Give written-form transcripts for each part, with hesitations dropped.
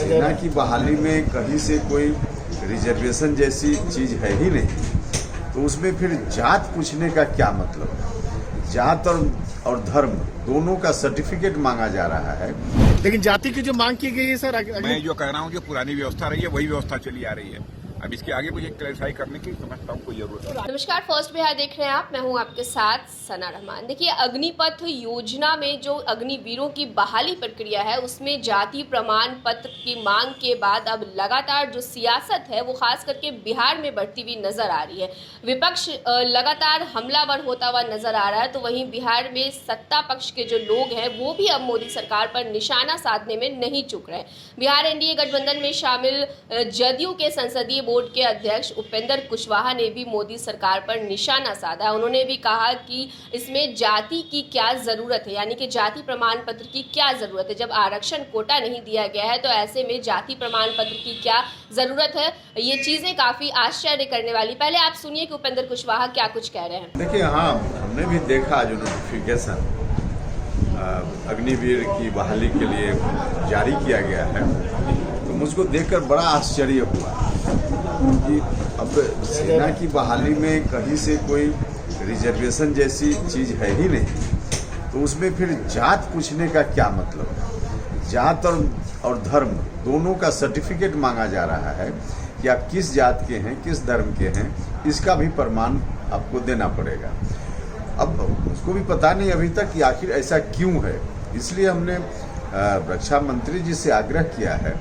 सेना की बहाली में कहीं से कोई रिजर्वेशन जैसी चीज है ही नहीं, तो उसमें फिर जात पूछने का क्या मतलब है? जात और धर्म दोनों का सर्टिफिकेट मांगा जा रहा है। लेकिन जाति की जो मांग की गई है सर, मैं जो कह रहा हूँ जो पुरानी व्यवस्था रही है वही व्यवस्था चली आ रही है। अब इसके आगे मुझे क्लैरिफाई करने की समझता हूँ कोई जरूरत है। नमस्कार, फर्स्ट बिहार देख रहे हैं आप। मैं हूं आपके साथ सना रहमान। देखिए, अग्निपथ योजना में जो अग्निवीरों की बहाली प्रक्रिया है उसमें जाति प्रमाण पत्र की मांग के बाद अब लगातार जो सियासत है वो खास करके बिहार में बढ़ती हुई नजर आ रही है। विपक्ष लगातार हमलावर होता हुआ नजर आ रहा है, तो वहीं बिहार में सत्ता पक्ष के जो लोग हैं वो भी अब मोदी सरकार पर निशाना साधने में नहीं चूक रहे। बिहार एनडीए गठबंधन में शामिल जदयू के संसदीय बोर्ड के अध्यक्ष उपेंद्र कुशवाहा ने भी मोदी सरकार पर निशाना साधा। उन्होंने भी कहा कि इसमें जाति की क्या जरूरत है, यानी कि जाति प्रमाण पत्र की क्या जरूरत है। जब आरक्षण कोटा नहीं दिया गया है तो ऐसे में जाति प्रमाण पत्र की क्या जरूरत है। ये चीजें काफी आश्चर्य करने वाली। पहले आप सुनिए कि उपेंद्र कुशवाहा क्या कुछ कह रहे हैं। देखिए, हाँ, हमने भी देखा जो नोटिफिकेशन अग्निवीर की बहाली के लिए जारी किया गया है, तो मुझको देखकर बड़ा आश्चर्य हुआ कि अब सेना की बहाली में कहीं से कोई रिजर्वेशन जैसी चीज है ही नहीं, तो उसमें फिर जात पूछने का क्या मतलब है? जात और धर्म दोनों का सर्टिफिकेट मांगा जा रहा है कि आप किस जात के हैं, किस धर्म के हैं, इसका भी प्रमाण आपको देना पड़ेगा। अब उसको भी पता नहीं अभी तक कि आखिर ऐसा क्यों है। इसलिए हमने रक्षा मंत्री जी से आग्रह किया है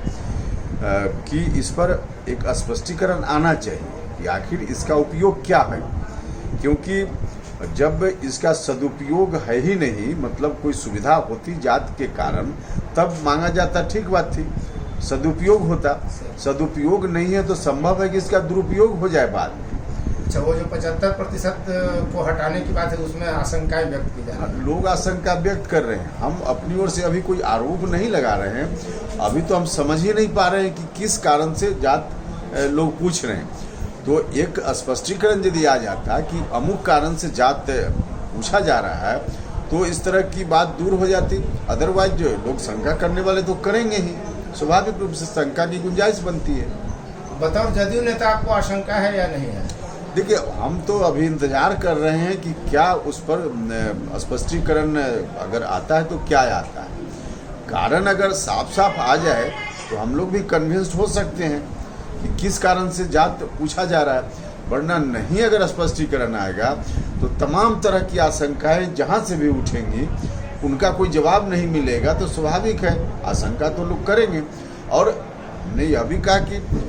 कि इस पर एक स्पष्टीकरण आना चाहिए कि आखिर इसका उपयोग क्या है, क्योंकि जब इसका सदुपयोग है ही नहीं, मतलब कोई सुविधा होती जात के कारण तब मांगा जाता, ठीक बात थी, सदुपयोग होता। सदुपयोग नहीं है तो संभव है कि इसका दुरुपयोग हो जाए बाद में। अच्छा, वो जो 75% को हटाने की बात है उसमें आशंकाएं व्यक्त की जा रही है। लोग आशंका व्यक्त कर रहे हैं। हम अपनी ओर से अभी कोई आरोप नहीं लगा रहे हैं। अभी तो हम समझ ही नहीं पा रहे हैं कि किस कारण से जात लोग पूछ रहे हैं। तो एक स्पष्टीकरण यदि आ जाता कि अमुक कारण से जात पूछा जा रहा है तो इस तरह की बात दूर हो जाती। अदरवाइज जो लोग शंका करने वाले तो करेंगे ही, स्वाभाविक रूप से शंका की गुंजाइश बनती है। बताओ, जदयू नेता आपको आशंका है या नहीं है? देखिए, हम तो अभी इंतजार कर रहे हैं कि क्या उस पर स्पष्टीकरण अगर आता है तो क्या आता है। कारण अगर साफ साफ आ जाए तो हम लोग भी कन्विंस्ड हो सकते हैं कि किस कारण से जात पूछा जा रहा है। वरना नहीं, अगर स्पष्टीकरण आएगा तो तमाम तरह की आशंकाएं जहां से भी उठेंगी, उनका कोई जवाब नहीं मिलेगा, तो स्वाभाविक है आशंका तो लोग करेंगे। और हमने यह भी कहा कि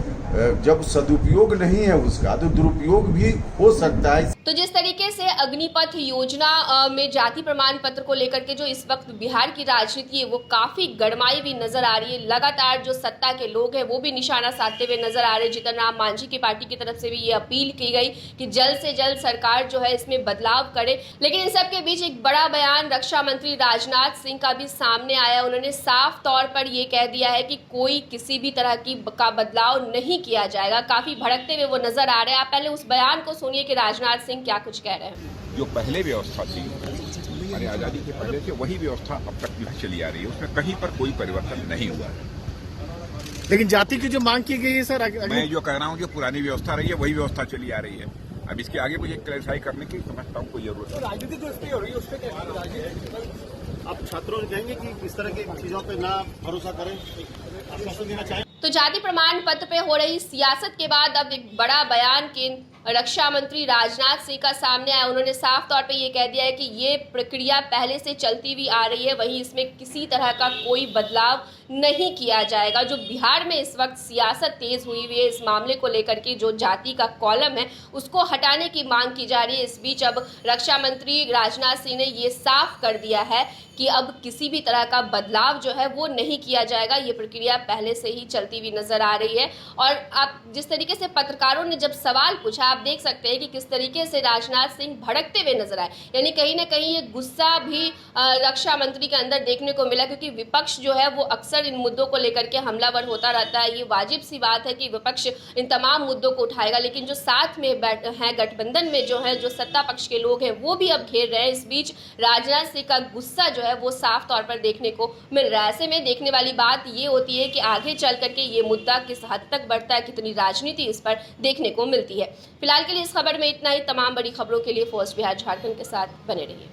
जब सदुपयोग नहीं है उसका तो दुरुपयोग भी हो सकता है। तो जिस तरीके से अग्निपथ योजना में जाति प्रमाण पत्र को लेकर के जो इस वक्त बिहार की राजनीति है वो काफी गरमाई हुई नजर आ रही है। लगातार जो सत्ता के लोग हैं वो भी निशाना साधते हुए नजर आ रहे हैं। जीतन राम मांझी की पार्टी की तरफ से भी ये अपील की गई कि जल्द से जल्द सरकार जो है इसमें बदलाव करे। लेकिन इन सब के बीच एक बड़ा बयान रक्षा मंत्री राजनाथ सिंह का भी सामने आया। उन्होंने साफ तौर पर ये कह दिया है कि कोई किसी भी तरह का बदलाव नहीं किया जाएगा। काफी भड़कते हुए वो नजर आ रहे हैं। आप पहले उस बयान को सुनिए कि राजनाथ सिंह क्या कुछ कह रहे हैं। जो पहले व्यवस्था थी हमारी आजादी के पहले से वही व्यवस्था अब तक भी चली आ रही है, उसमें कहीं पर कोई परिवर्तन नहीं हुआ है। लेकिन जाति की जो मांग की गई है सर, मैं जो कह रहा हूँ जो पुरानी व्यवस्था रही है वही व्यवस्था चली आ रही है। अब इसके आगे मुझे क्लैरिफाई करने की समझता हूँ कोई जरूरत है। राजनीति जो इसकी हो रही है उससे क्या आप छात्रों से कहेंगे कि इस तरह की चीजों पे ना भरोसा करें, आश्वासन देना चाहें? तो जाति प्रमाण पत्र पे हो रही सियासत के बाद अब एक बड़ा बयान रक्षा मंत्री राजनाथ सिंह का सामने आया। उन्होंने साफ तौर पे ये कह दिया है कि ये प्रक्रिया पहले से चलती हुई आ रही है, वहीं इसमें किसी तरह का कोई बदलाव नहीं किया जाएगा। जो बिहार में इस वक्त सियासत तेज हुई है इस मामले को लेकर के, जो जाति का कॉलम है उसको हटाने की मांग की जा रही है। इस बीच अब रक्षा मंत्री राजनाथ सिंह ने ये साफ कर दिया है कि अब किसी भी तरह का बदलाव जो है वो नहीं किया जाएगा। ये प्रक्रिया पहले से ही चलती हुई नजर आ रही है। और आप जिस तरीके से पत्रकारों ने जब सवाल पूछा, आप देख सकते हैं कि किस तरीके से राजनाथ सिंह भड़कते हुए नजर आए। यानी कहीं ना कहीं ये गुस्सा भी रक्षा मंत्री के अंदर देखने को मिला, क्योंकि विपक्ष जो है वो अक्सर अक्सर इन मुद्दों को लेकर के हमलावर होता रहता है। ये वाजिब सी बात है कि विपक्ष इन तमाम मुद्दों को उठाएगा, लेकिन जो साथ में हैं गठबंधन में जो है, जो सत्ता पक्ष के लोग हैं, वो भी अब घेर रहे हैं। इस बीच राजनाथ सिंह का गुस्सा जो है वो साफ तौर पर देखने को मिल रहा है। ऐसे में देखने वाली बात ये होती है कि आगे चल करके ये मुद्दा किस हद तक बढ़ता है, कितनी राजनीति इस पर देखने को मिलती है। फिलहाल के लिए इस खबर में इतना ही। तमाम बड़ी खबरों के लिए फोर्स बिहार झारखंड के साथ बने रहिए।